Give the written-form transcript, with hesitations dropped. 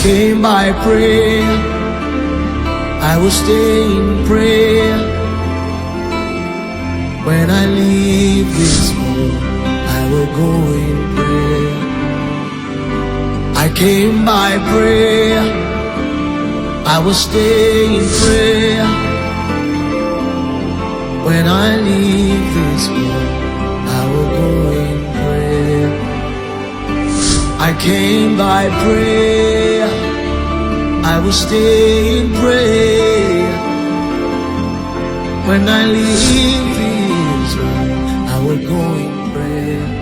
came by prayer, I will stay in prayer. When I leave this world, I will go in prayer. I came by prayer, I will stay in prayer. When I leave this world, I will go in prayer. I came by prayer, I will stay in prayer. When I leave this world, I will go in prayer.